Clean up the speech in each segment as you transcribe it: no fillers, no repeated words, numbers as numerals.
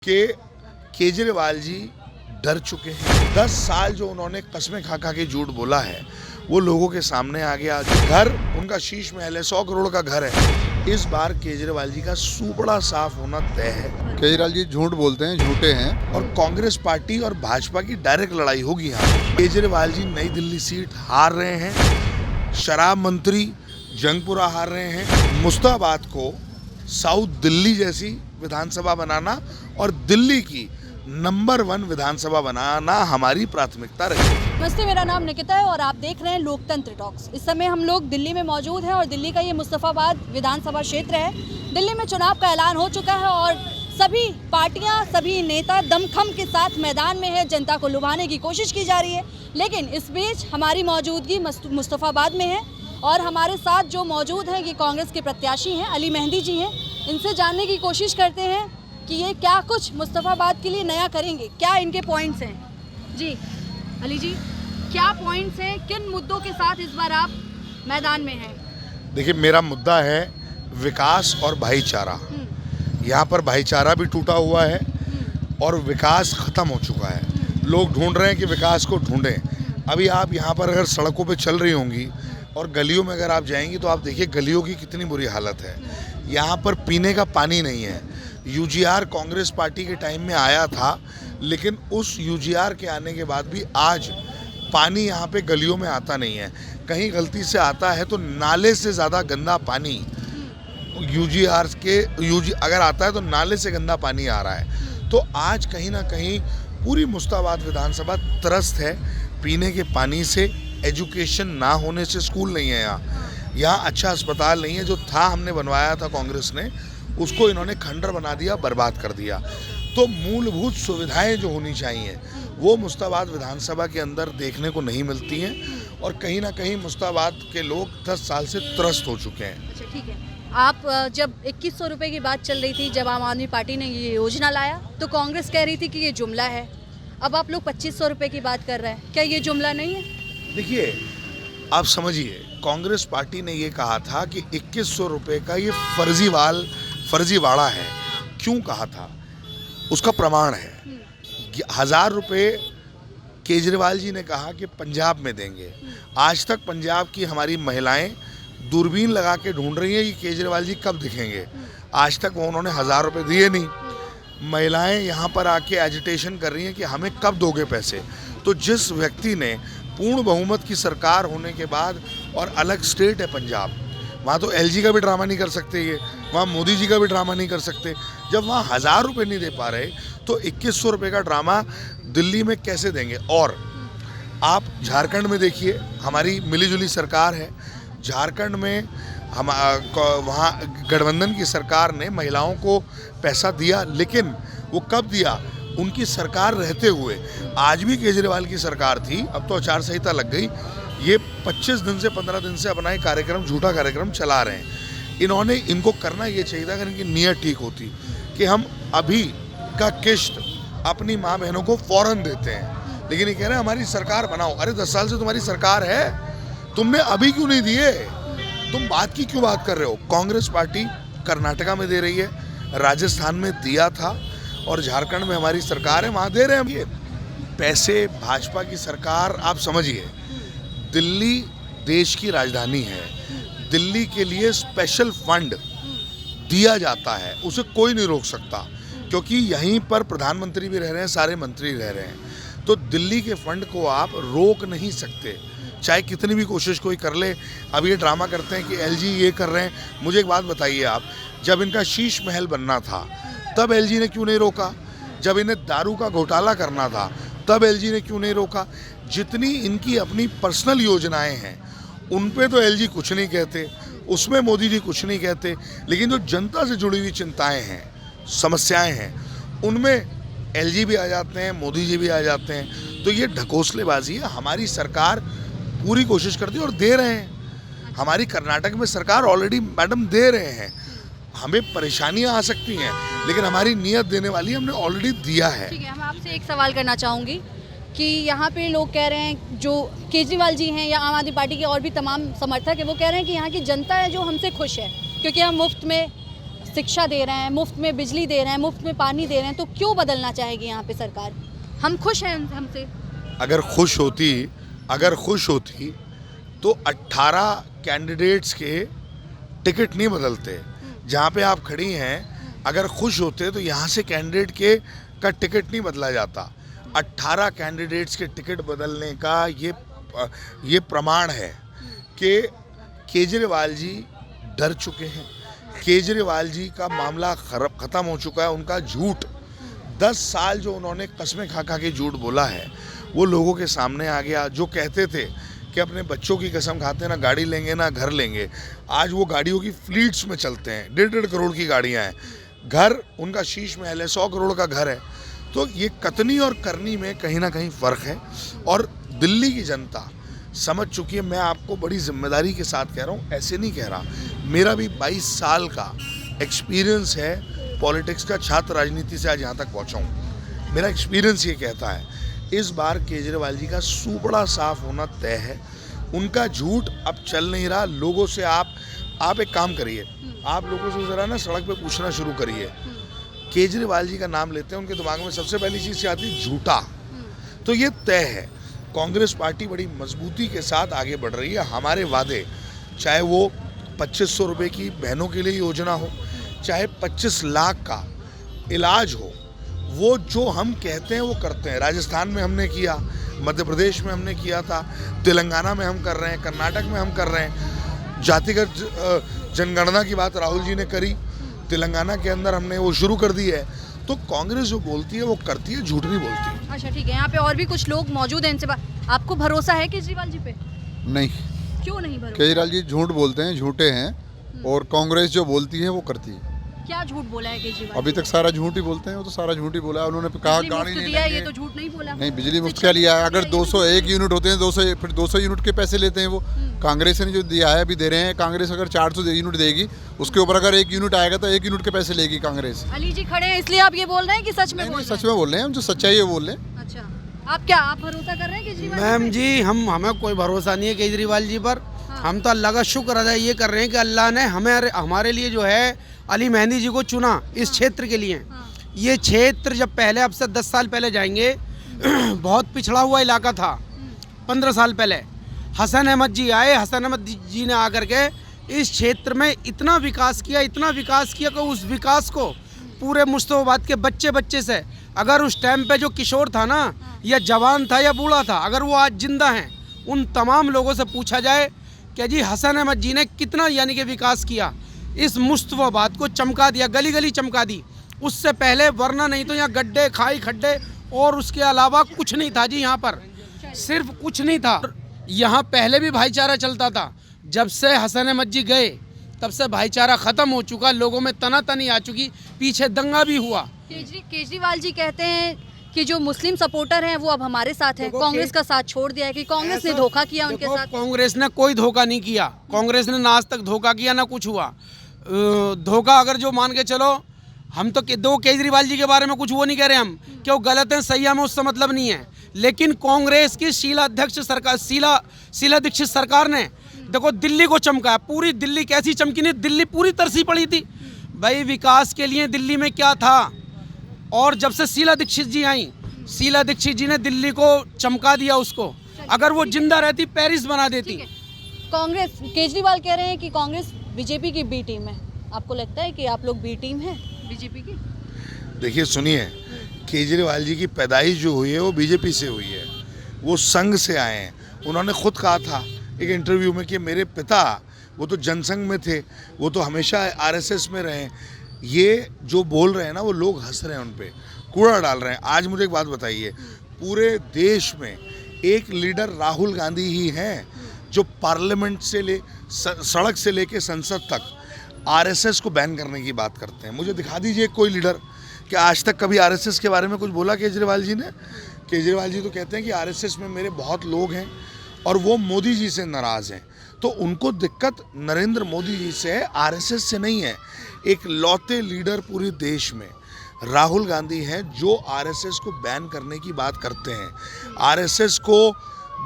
कि केजरीवाल जी डर चुके हैं। 10 साल जो उन्होंने कस्में खा खा के झूठ बोला है वो लोगों के सामने आ गया। घर उनका शीश महल है, 100 करोड़ का घर है। इस बार केजरीवाल जी का सूपड़ा साफ होना तय है। केजरीवाल जी झूठ बोलते हैं, झूठे हैं। और कांग्रेस पार्टी और भाजपा की डायरेक्ट लड़ाई होगी यहाँ। केजरीवाल जी नई दिल्ली सीट हार रहे हैं, शराब मंत्री जंगपुरा हार रहे हैं। मुस्ताबाद को साउथ दिल्ली जैसी विधानसभा बनाना और दिल्ली की नंबर 1 विधानसभा बनाना हमारी प्राथमिकता रहेगी। नमस्ते, मेरा नाम निकिता है और आप देख रहे हैं लोकतंत्र टॉक्स। इस समय हम लोग दिल्ली में मौजूद हैं और दिल्ली का ये मुस्तफाबाद विधानसभा क्षेत्र है। दिल्ली में चुनाव का ऐलान हो चुका है और सभी पार्टियां, सभी नेता दमखम के साथ मैदान में है। जनता को लुभाने की कोशिश की जा रही है, लेकिन इस बीच हमारी मौजूदगी मुस्तफाबाद में है और हमारे साथ जो मौजूद हैं ये कांग्रेस के प्रत्याशी हैं, अली मेहंदी जी हैं। इनसे जानने की कोशिश करते हैं कि ये क्या कुछ मुस्तफाबाद के लिए नया करेंगे, क्या इनके पॉइंट्स हैं। जी अली जी, क्या पॉइंट्स हैं, किन मुद्दों के साथ इस बार आप मैदान में हैं? देखिए, मेरा मुद्दा है विकास और भाईचारा। यहाँ पर भाईचारा भी टूटा हुआ है और विकास ख़त्म हो चुका है। लोग ढूंढ रहे हैं कि विकास को ढूंढें। अभी आप यहाँ पर अगर सड़कों पे चल रही होंगी और गलियों में अगर आप जाएंगी तो आप देखिए गलियों की कितनी बुरी हालत है। यहाँ पर पीने का पानी नहीं है। यूजीआर कांग्रेस पार्टी के टाइम में आया था, लेकिन उस यूजीआर के आने के बाद भी आज पानी यहाँ पे गलियों में आता नहीं है। कहीं गलती से आता है तो नाले से ज़्यादा गंदा पानी यूजीआर के अगर आता है तो नाले से गंदा पानी आ रहा है। तो आज कहीं ना कहीं पूरी मुस्ताबाद विधानसभा त्रस्त है पीने के पानी से। एजुकेशन ना होने से स्कूल नहीं है यहाँ अच्छा अस्पताल नहीं है। जो था हमने बनवाया था कांग्रेस ने, उसको इन्होंने खंडर बना दिया, बर्बाद कर दिया। तो मूलभूत सुविधाएं जो होनी चाहिए वो मुस्ताबाद विधानसभा के अंदर देखने को नहीं मिलती हैं और कहीं ना कहीं मुस्ताबाद के लोग 10 साल से त्रस्त हो चुके हैं। अच्छा, ठीक है। आप जब 2100 रुपये की बात चल रही थी, जब आम आदमी पार्टी ने ये योजना लाया तो कांग्रेस कह रही थी कि ये जुमला है। अब आप लोग 2500 रुपये की बात कर रहे हैं, क्या ये जुमला नहीं है? देखिए, आप समझिए, कांग्रेस पार्टी ने ये कहा था कि 2100 रुपये का ये फर्जीवाड़ा है। क्यों कहा था उसका प्रमाण है। 1000 रुपये केजरीवाल जी ने कहा कि पंजाब में देंगे। आज तक पंजाब की हमारी महिलाएं दूरबीन लगा के ढूंढ रही हैं कि केजरीवाल जी कब दिखेंगे। आज तक वो उन्होंने 1000 रुपये दिए नहीं। महिलाएं यहाँ पर आके एजिटेशन कर रही हैं कि हमें कब दोगे पैसे। तो जिस व्यक्ति ने पूर्ण बहुमत की सरकार होने के बाद, और अलग स्टेट है पंजाब, वहाँ तो एलजी का भी ड्रामा नहीं कर सकते, ये वहाँ मोदी जी का भी ड्रामा नहीं कर सकते। जब वहाँ 1000 रुपये नहीं दे पा रहे तो 2100 रुपये का ड्रामा दिल्ली में कैसे देंगे। और आप झारखंड में देखिए, हमारी मिलीजुली सरकार है। झारखंड में हम वहाँ गठबंधन की सरकार ने महिलाओं को पैसा दिया, लेकिन वो कब दिया? उनकी सरकार रहते हुए। आज भी केजरीवाल की सरकार थी, अब तो आचार संहिता लग गई। ये 25 दिन से 15 दिन से अपना एक कार्यक्रम, झूठा कार्यक्रम चला रहे हैं। इनको करना ये चाहिए था अगर इनकी नीयत ठीक होती कि हम अभी का किश्त अपनी माँ बहनों को फौरन देते हैं, लेकिन ये कह रहे हैं हमारी सरकार बनाओ। अरे 10 साल से तुम्हारी सरकार है, तुमने अभी क्यों नहीं दिए? तुम बात की क्यों बात कर रहे हो? कांग्रेस पार्टी कर्नाटका में दे रही है, राजस्थान में दिया था और झारखंड में हमारी सरकार है, वहाँ दे रहे हैं हम ये पैसे। भाजपा की सरकार, आप समझिए, दिल्ली देश की राजधानी है। दिल्ली के लिए स्पेशल फंड दिया जाता है, उसे कोई नहीं रोक सकता, क्योंकि यहीं पर प्रधानमंत्री भी रह रहे हैं, सारे मंत्री रह रहे हैं। तो दिल्ली के फंड को आप रोक नहीं सकते, चाहे कितनी भी कोशिश कोई कर ले। अब ये ड्रामा करते हैं कि एलजी ये कर रहे हैं। मुझे एक बात बताइए आप, जब इनका शीश महल बनना था तब एलजी ने क्यों नहीं रोका? जब इन्हें दारू का घोटाला करना था तब एलजी ने क्यों नहीं रोका? जितनी इनकी अपनी पर्सनल योजनाएं हैं उन पे तो एलजी कुछ नहीं कहते, उसमें मोदी जी कुछ नहीं कहते, लेकिन जो जनता से जुड़ी हुई चिंताएं हैं, समस्याएं हैं, उनमें एलजी भी आ जाते हैं, मोदी जी भी आ जाते हैं। तो ये ढकोसलेबाजी है। हमारी सरकार पूरी कोशिश करती है और दे रहे हैं। हमारी कर्नाटक में सरकार ऑलरेडी मैडम दे रहे हैं। हमें परेशानियां आ सकती हैं, लेकिन हमारी नीयत देने वाली हमने ऑलरेडी दिया है। ठीक है, हम आपसे एक सवाल करना चाहूँगी कि यहाँ पे लोग कह रहे हैं, जो केजरीवाल जी हैं या आम आदमी पार्टी के और भी तमाम समर्थक हैं, वो कह रहे हैं कि यहाँ की जनता है जो हमसे खुश है, क्योंकि हम मुफ्त में शिक्षा दे रहे हैं, मुफ्त में बिजली दे रहे हैं, मुफ्त में पानी दे रहे हैं, तो क्यों बदलना चाहेगी यहाँ पे सरकार? हम खुश हैं हमसे। अगर खुश होती तो 18 कैंडिडेट्स के टिकट नहीं बदलते। जहाँ पे आप खड़ी हैं, अगर खुश होते तो यहाँ से कैंडिडेट का टिकट नहीं बदला जाता। 18 कैंडिडेट्स के टिकट बदलने का ये प्रमाण है कि केजरीवाल जी डर चुके हैं। केजरीवाल जी का मामला ख़त्म हो चुका है। उनका झूठ 10 साल जो उन्होंने कस्में खा खा के झूठ बोला है, वो लोगों के सामने आ गया। जो कहते थे कि अपने बच्चों की कसम खाते हैं, ना गाड़ी लेंगे ना घर लेंगे, आज वो गाड़ियों की फ्लीट्स में चलते हैं। 1.5 करोड़ की गाड़ियाँ हैं। घर उनका शीश महल है, 100 करोड़ का घर है। तो ये कतनी और करनी में कहीं ना कहीं फ़र्क है और दिल्ली की जनता समझ चुकी है। मैं आपको बड़ी जिम्मेदारी के साथ कह रहा हूँ, ऐसे नहीं कह रहा। मेरा भी 22 साल का एक्सपीरियंस है पॉलिटिक्स का। छात्र राजनीति से आज यहाँ तक पहुँचा हूँ। मेरा एक्सपीरियंस ये कहता है, इस बार केजरीवाल जी का सूपड़ा साफ होना तय है। उनका झूठ अब चल नहीं रहा। लोगों से आप एक काम करिए, आप लोगों से ज़रा ना सड़क पे पूछना शुरू करिए। केजरीवाल जी का नाम लेते हैं, उनके दिमाग में सबसे पहली चीज़ आती है झूठा। तो ये तय है, कांग्रेस पार्टी बड़ी मजबूती के साथ आगे बढ़ रही है। हमारे वादे, चाहे वो 2500 रुपये की बहनों के लिए योजना हो, चाहे 25 लाख का इलाज हो, वो जो हम कहते हैं वो करते हैं। राजस्थान में हमने किया, मध्य प्रदेश में हमने किया था, तेलंगाना में हम कर रहे हैं, कर्नाटक में हम कर रहे हैं। जातिगत जनगणना की बात राहुल जी ने करी, तेलंगाना के अंदर हमने वो शुरू कर दी है। तो कांग्रेस जो बोलती है वो करती है, झूठ नहीं बोलती। अच्छा ठीक है, यहाँ पे और भी कुछ लोग मौजूद हैं, इनसे आपको भरोसा है केजरीवाल जी पे? नहीं। क्यों नहीं भरोसा? केजरीवाल जी झूठ बोलते हैं, झूठे हैं, और कांग्रेस जो बोलती है वो करती है। क्या झूठ बोला है केजरीवाल? अभी तक सारा झूठ ही बोलते हैं, वो तो सारा झूठ ही बोला है। उन्होंने कहा गाड़ी नहीं दिया, ये तो झूठ नहीं बोला। नहीं, बिजली मुफ्त क्या लिया है? अगर 201 यूनिट होते हैं, 200 यूनिट के पैसे लेते हैं वो। कांग्रेस ने जो दिया है, अभी दे रहे हैं। कांग्रेस अगर 400 यूनिट देगी, उसके ऊपर अगर 1 यूनिट आएगा तो 1 यूनिट के पैसे लेगी कांग्रेस। अली जी खड़े हैं इसलिए आप ये बोल रहे हैं कि सच में? नहीं, सच में बोल रहे हैं हम, जो सच्चाई है वो बोल रहे हैं। अच्छा, आप भरोसा कर रहे हैं केजरीवाल मैम जी? हमें कोई भरोसा नहीं है केजरीवाल जी पर। हम तो अल्लाह का शुक्र अदा ये कर रहे हैं कि अल्लाह ने हमारे लिए जो है अली मेहंदी जी को चुना इस क्षेत्र के लिए। ये क्षेत्र जब पहले, अब से 10 साल पहले जाएंगे, बहुत पिछड़ा हुआ इलाका था। 15 साल पहले हसन अहमद जी आए। हसन अहमद जी ने आकर के इस क्षेत्र में इतना विकास किया कि उस विकास को पूरे मुस्तफाबाद के बच्चे से, अगर उस टाइम पे जो किशोर था ना, या जवान था या बूढ़ा था, अगर वो आज जिंदा हैं, उन तमाम लोगों से पूछा जाए कि जी हसन अहमद जी ने कितना यानी कि विकास किया, इस मुस्तफाबाद को चमका दिया, गली गली चमका दी। उससे पहले वरना नहीं तो यहाँ गड्ढे, खाई, खड्डे और उसके अलावा कुछ नहीं था जी। यहाँ पर सिर्फ कुछ नहीं था। यहाँ पहले भी भाईचारा चलता था। जब से हसन अहमद जी गए तब से भाईचारा ख़त्म हो चुका, लोगों में तनातनी आ चुकी, पीछे दंगा भी हुआ। केजरीवाल जी कहते हैं कि जो मुस्लिम सपोर्टर हैं वो अब हमारे साथ हैं, कांग्रेस का साथ छोड़ दिया है, कि कांग्रेस ने धोखा किया उनके साथ। कांग्रेस ने कोई धोखा नहीं किया। कांग्रेस ने ना आज तक धोखा किया, ना कुछ हुआ। धोखा अगर जो मान के चलो, हम तो दो केजरीवाल जी के बारे में कुछ वो नहीं कह रहे हम कि वो गलत हैं, सही, हमें उससे मतलब नहीं है। लेकिन कांग्रेस की शीला दीक्षित सरकार ने देखो दिल्ली को चमका। पूरी दिल्ली कैसी चमकी नहीं, दिल्ली पूरी तरसी पड़ी थी भाई। विकास के लिए दिल्ली में क्या था, और जब से शीला दीक्षित जी आई, शीला दीक्षित जी ने दिल्ली को चमका दिया उसको। अगर वो जिंदा रहती, पेरिस बना देती। कांग्रेस, केजरीवाल कह रहे हैं कि कांग्रेस बीजेपी की बी टीम है। आपको लगता है कि आप लोग बी टीम है बीजेपी की? देखिए सुनिए, केजरीवाल जी की पैदाइश जो हुई है वो बीजेपी से हुई है। वो संघ से आए हैं। उन्होंने खुद कहा था एक इंटरव्यू में कि मेरे पिता वो तो जनसंघ में थे, वो तो हमेशा आरएसएस में रहे। ये जो बोल रहे हैं ना, वो लोग हंस रहे हैं, उन पे कूड़ा डाल रहे हैं। आज मुझे एक बात बताइए, पूरे देश में एक लीडर राहुल गांधी ही हैं जो पार्लियामेंट से सड़क से लेके संसद तक आरएसएस को बैन करने की बात करते हैं। मुझे दिखा दीजिए कोई लीडर कि आज तक कभी आरएसएस के बारे में कुछ बोला केजरीवाल जी ने। केजरीवाल जी तो कहते हैं कि आरएसएस में मेरे बहुत लोग हैं और वो मोदी जी से नाराज़ हैं। तो उनको दिक्कत नरेंद्र मोदी जी से है, आरएसएस से नहीं है। एक लौते लीडर पूरे देश में राहुल गांधी हैं जो आरएसएस को बैन करने की बात करते हैं। आरएसएस को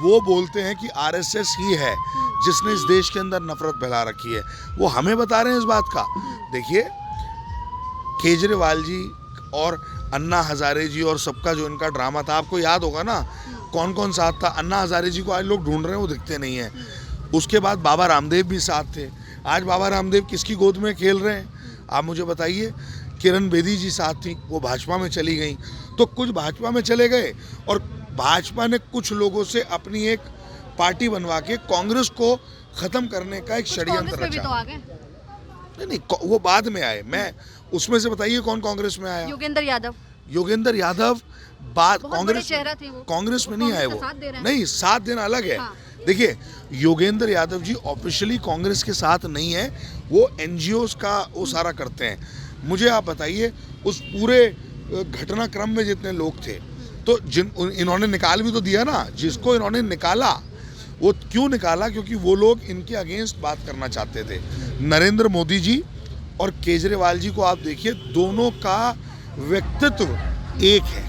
वो बोलते हैं कि आरएसएस ही है जिसने इस देश के अंदर नफरत फैला रखी है। वो हमें बता रहे हैं इस बात का। देखिए, केजरीवाल जी और अन्ना हजारे जी और सबका जो इनका ड्रामा था, आपको याद होगा ना कौन कौन साथ था। अन्ना हजारे जी को आज लोग ढूंढ रहे हैं, वो दिखते नहीं हैं। उसके बाद बाबा रामदेव भी साथ थे। आज बाबा रामदेव किसकी गोद में खेल रहे हैं आप मुझे बताइए। किरण बेदी जी साथ थी, वो भाजपा में चली गई। तो कुछ भाजपा में चले गए और भाजपा ने कुछ लोगों से अपनी एक पार्टी बनवा के कांग्रेस को खत्म करने का एक षड्यंत्र रचा। नहीं, वो बाद में आए। मैं उसमें से बताइए कौन कांग्रेस में आया। योगेंद्र यादव बाद कांग्रेस में नहीं आए। वो नहीं, साथ देना अलग है। देखिए, योगेंद्र यादव जी ऑफिशियली कांग्रेस के साथ नहीं है, वो एनजीओस का वो सारा करते हैं। मुझे आप बताइए, उस पूरे घटनाक्रम में जितने लोग थे, तो इन्होंने निकाल भी तो दिया ना। जिसको इन्होंने निकाला, वो क्यों निकाला? क्योंकि वो लोग इनके अगेंस्ट बात करना चाहते थे। नरेंद्र मोदी जी और केजरीवाल जी को आप देखिए, दोनों का व्यक्तित्व एक है।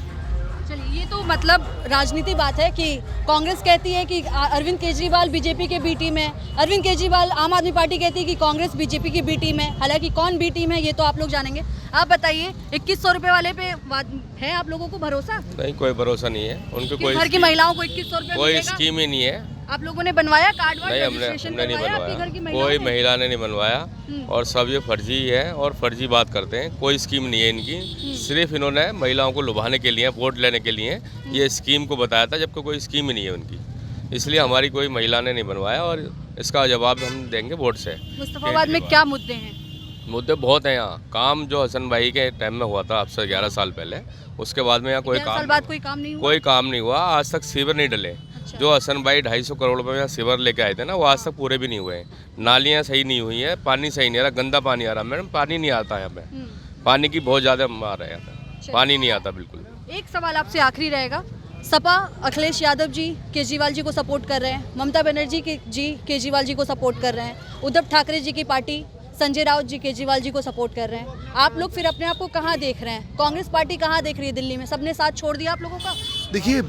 चलिए, ये तो मतलब राजनीति बात है कि कांग्रेस कहती है कि अरविंद केजरीवाल बीजेपी के बी टीम है, अरविंद केजरीवाल आम आदमी पार्टी कहती है कि कांग्रेस बीजेपी की बी टीम है। हालांकि कौन बी टीम है ये तो आप लोग जानेंगे। आप बताइए, 2100 रुपए वाले पे है आप लोगों को भरोसा? नहीं, कोई भरोसा नहीं है उनके। कोई घर की महिलाओं को 2100 रुपए कोई स्कीम ही नहीं है। आप लोगों ने बनवाया कार्ड? नहीं, हमने नहीं बनवाया। कोई महिला ने नहीं बनवाया और सब ये फर्जी है और फर्जी बात करते हैं। कोई स्कीम नहीं है इनकी। सिर्फ इन्होंने महिलाओं को लुभाने के लिए, वोट लेने के लिए ये स्कीम को बताया था, जबकि कोई स्कीम ही नहीं है उनकी। इसलिए हमारी कोई महिला ने नहीं बनवाया और इसका जवाब हम देंगे वोट से। मुस्तफाबाद में क्या मुद्दे हैं? मुद्दे बहुत हैं यहाँ। काम जो हसन भाई के टाइम में हुआ था, अब से 11 साल पहले, उसके बाद में यहाँ कोई काम नहीं हुआ। आज तक सीवर नहीं डले। जो हसन भाई 250 करोड़ रुपए में सीवर लेके आए थे ना, वो आज तक पूरे भी नहीं हुए। नालियाँ सही नहीं हुई है, पानी सही नहीं आ रहा, गंदा पानी आ रहा। मैडम, पानी नहीं आता यहाँ पे। पानी की बहुत ज़्यादा मार है यहाँ पे, पानी नहीं आता बिल्कुल। एक सवाल आपसे आखिरी रहेगा। सपा अखिलेश यादव जी केजरीवाल जी को सपोर्ट कर रहे हैं, ममता बनर्जी जी केजरीवाल जी को सपोर्ट कर रहे हैं, उद्धव ठाकरे जी की पार्टी संजय राउत जी केजरीवाल जी को सपोर्ट कर रहे हैं। आप लोग फिर अपने आप को कहाँ देख रहे हैं? कांग्रेस पार्टी कहाँ देख रही है दिल्ली में? सबने साथ छोड़ दिया आप लोगों का? देखिए,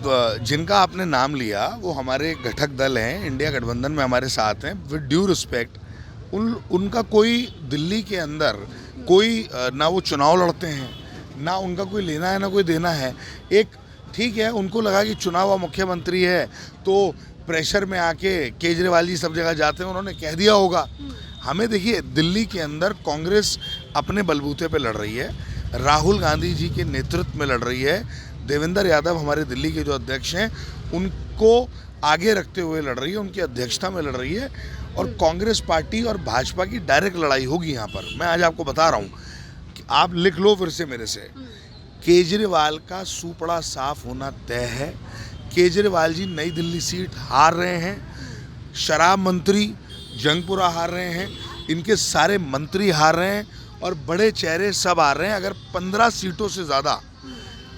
जिनका आपने नाम लिया वो हमारे घटक दल हैं, इंडिया गठबंधन में हमारे साथ हैं। विद ड्यू रिस्पेक्ट, उनका कोई दिल्ली के अंदर कोई ना वो चुनाव लड़ते हैं, ना उनका कोई लेना है ना कोई देना है। एक ठीक है, उनको लगा कि चुनाव हुआ मुख्यमंत्री है तो प्रेशर में आके केजरीवाल जी सब जगह जाते हैं, उन्होंने कह दिया होगा। हमें देखिए, दिल्ली के अंदर कांग्रेस अपने बलबूते पे लड़ रही है, राहुल गांधी जी के नेतृत्व में लड़ रही है, देवेंद्र यादव हमारे दिल्ली के जो अध्यक्ष हैं उनको आगे रखते हुए लड़ रही है, उनकी अध्यक्षता में लड़ रही है। और कांग्रेस पार्टी और भाजपा की डायरेक्ट लड़ाई होगी यहाँ पर। मैं आज आपको बता रहा हूँ कि आप लिख लो फिर से मेरे से, केजरीवाल का सुपड़ा साफ होना तय है। केजरीवाल जी नई दिल्ली सीट हार रहे हैं, शराब मंत्री जंगपुरा हार रहे हैं, इनके सारे मंत्री हार रहे हैं और बड़े चेहरे सब हार रहे हैं। अगर 15 सीटों से ज़्यादा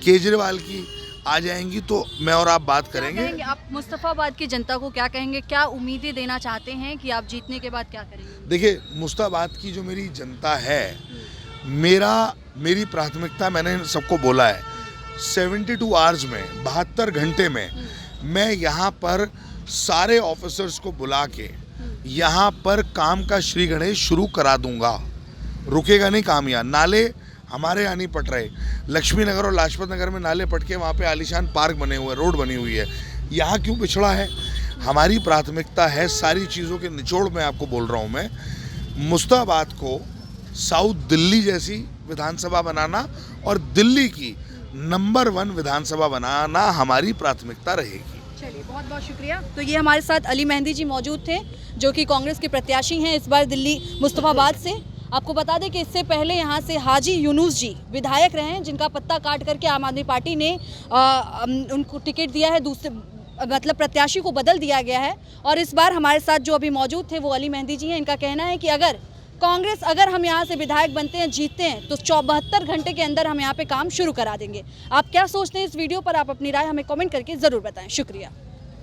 केजरीवाल की आ जाएंगी तो मैं और आप बात करेंगे। आप मुस्तफाबाद की जनता को क्या कहेंगे? क्या उम्मीदें देना चाहते हैं कि आप जीतने के बाद क्या करेंगे? देखिए, मुस्तफाबाद की जो मेरी जनता है, मेरी प्राथमिकता, मैंने सबको बोला है, 72 आवर्स में, 72 घंटे में मैं यहाँ पर सारे ऑफिसर्स को बुला के यहाँ पर काम का श्री गणेश शुरू करा दूंगा। रुकेगा नहीं काम। यहाँ नाले हमारे यहाँ नहीं पट रहे। लक्ष्मी नगर और लाजपत नगर में नाले पट के वहाँ पे आलीशान पार्क बने हुए, रोड बनी हुई है। यहाँ क्यों पिछड़ा है? हमारी प्राथमिकता है सारी चीज़ों के निचोड़ में आपको बोल रहा हूँ मैं, मुस्तफाबाद को साउथ दिल्ली जैसी विधानसभा बनाना और दिल्ली की नंबर 1 विधानसभा बनाना हमारी प्राथमिकता रहेगी। चलिए, बहुत बहुत शुक्रिया। तो ये हमारे साथ अली मेहंदी जी मौजूद थे, जो कि कांग्रेस के प्रत्याशी हैं इस बार दिल्ली मुस्तफाबाद से। आपको बता दें कि इससे पहले यहाँ से हाजी यूनुस जी विधायक रहे हैं, जिनका पत्ता काट करके आम आदमी पार्टी ने उनको टिकट दिया है, दूसरे मतलब प्रत्याशी को बदल दिया गया है। और इस बार हमारे साथ जो अभी मौजूद थे वो अली मेहंदी जी हैं। इनका कहना है कि अगर हम यहाँ से विधायक बनते हैं, जीतते हैं, तो 72 घंटे के अंदर हम यहाँ पे काम शुरू करा देंगे। आप क्या सोचते हैं इस वीडियो पर? आप अपनी राय हमें कमेंट करके ज़रूर बताएं। शुक्रिया।